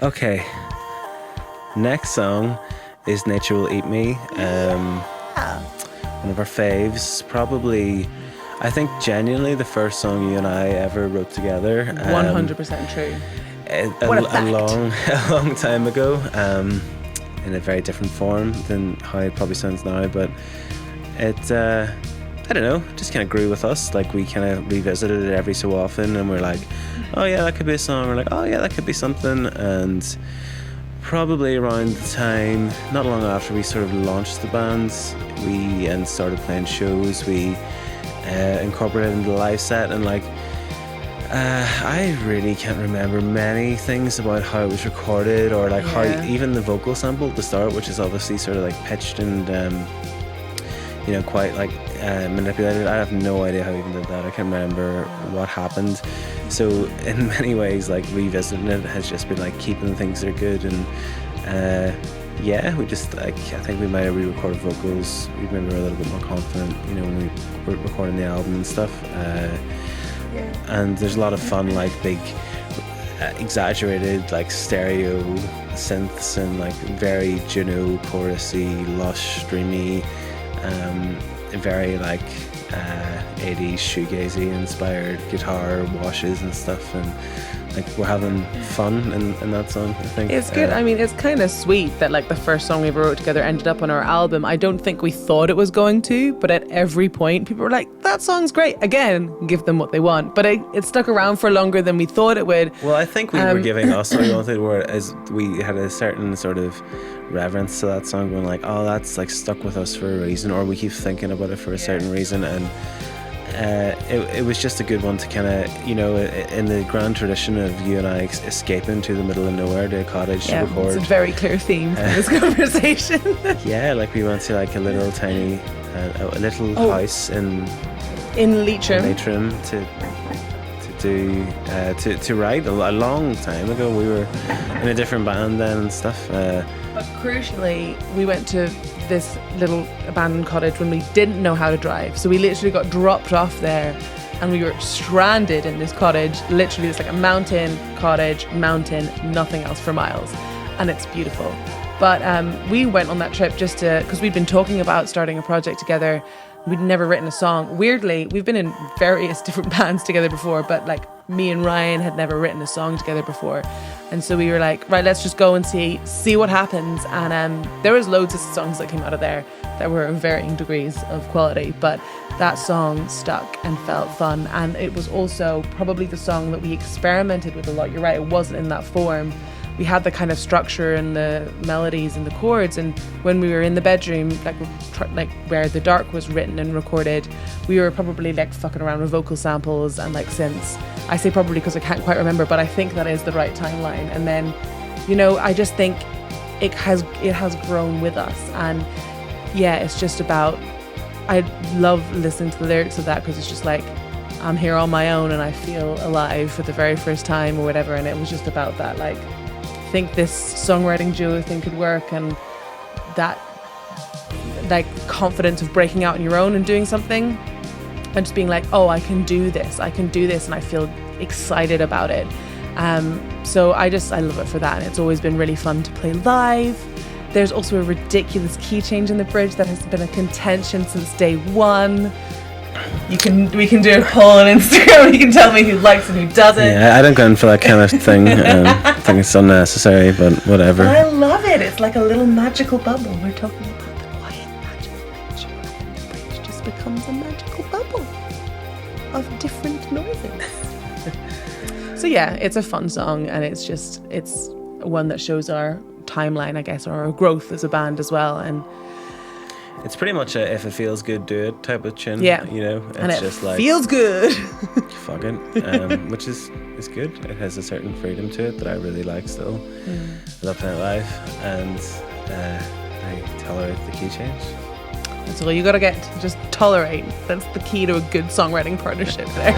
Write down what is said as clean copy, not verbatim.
Okay. Next song is Nature Will Eat Me. One of our faves. Probably, I think genuinely the first song you and I ever wrote together. 100% true. A long time ago, in a very different form than how it probably sounds now. But it, I don't know, just kind of grew with us. Like we kind of revisited it every so often, and we're like, oh yeah, that could be a song. We're like, oh yeah, that could be something. And probably around the time, not long after we sort of launched the band, and started playing shows, we incorporated into the live set, and like I really can't remember many things about how it was recorded, or like how even the vocal sample at the start, which is obviously sort of like pitched and quite like manipulated. I have no idea how we even did that. I can't remember what happened. So in many ways, like revisiting it has just been like keeping the things that are good, and we just like, I think we might have re-recorded vocals. We maybe were a little bit more confident, when we were recording the album and stuff. And there's a lot of fun, like big, exaggerated, like stereo synths and like very Juno chorusy, lush, dreamy, very like 80s shoegazy inspired guitar washes and stuff, and like we're having fun in that song. I think it's good. I mean, it's kind of sweet that like the first song we ever wrote together ended up on our album. I don't think we thought it was going to, but at every point people were like, that song's great. Again, give them what they want, but it stuck around for longer than we thought it would. Well, I think we were giving us what we wanted, whereas we had a certain sort of reverence to that song, going like, oh, that's like stuck with us for a reason, or we keep thinking about it for a certain reason. And it was just a good one to kind of, in the grand tradition of you and I escaping to the middle of nowhere to a cottage to record. It's a very clear theme for this conversation. Like we went to like a little tiny house in Leitrim to write a long time ago. We were in a different band then and stuff. But crucially, we went to this little abandoned cottage when we didn't know how to drive. So we literally got dropped off there and we were stranded in this cottage. Literally, it's like a mountain, nothing else for miles. And it's beautiful. But we went on that trip just because we'd been talking about starting a project together. We'd never written a song. Weirdly, we've been in various different bands together before, but like me and Ryan had never written a song together before. And so we were like, right, let's just go and see what happens. And there was loads of songs that came out of there that were of varying degrees of quality, but that song stuck and felt fun. And it was also probably the song that we experimented with a lot. You're right, it wasn't in that form. We had the kind of structure and the melodies and the chords, and when we were in the bedroom, like where The Dark was written and recorded, we were probably like fucking around with vocal samples and like synths. I say probably because I can't quite remember, but I think that is the right timeline. And then, I just think it has grown with us, and it's just about, I love listening to the lyrics of that because it's just like, I'm here on my own and I feel alive for the very first time or whatever. And it was just about that, like, I think this songwriting duo thing could work, and that like confidence of breaking out on your own and doing something and just being like, oh, I can do this and I feel excited about it. So I love it for that, and it's always been really fun to play live. There's also a ridiculous key change in the bridge that has been a contention since day one. We can do a poll on Instagram. You can tell me who likes and who doesn't. Yeah, I don't go in for that kind of thing. I think it's unnecessary, but whatever. But I love it. It's like a little magical bubble. We're talking about the quiet magic of nature, and the bridge just becomes a magical bubble of different noises. So it's a fun song, and it's one that shows our timeline, I guess, or our growth as a band as well. And it's pretty much a if it feels good, do it type of tune. Yeah. It's and it just like feels good. Fuck it. Which is good. It has a certain freedom to it that I really like still. I love playing it live, and I tolerate the key change. That's all you gotta get. Just tolerate. That's the key to a good songwriting partnership there.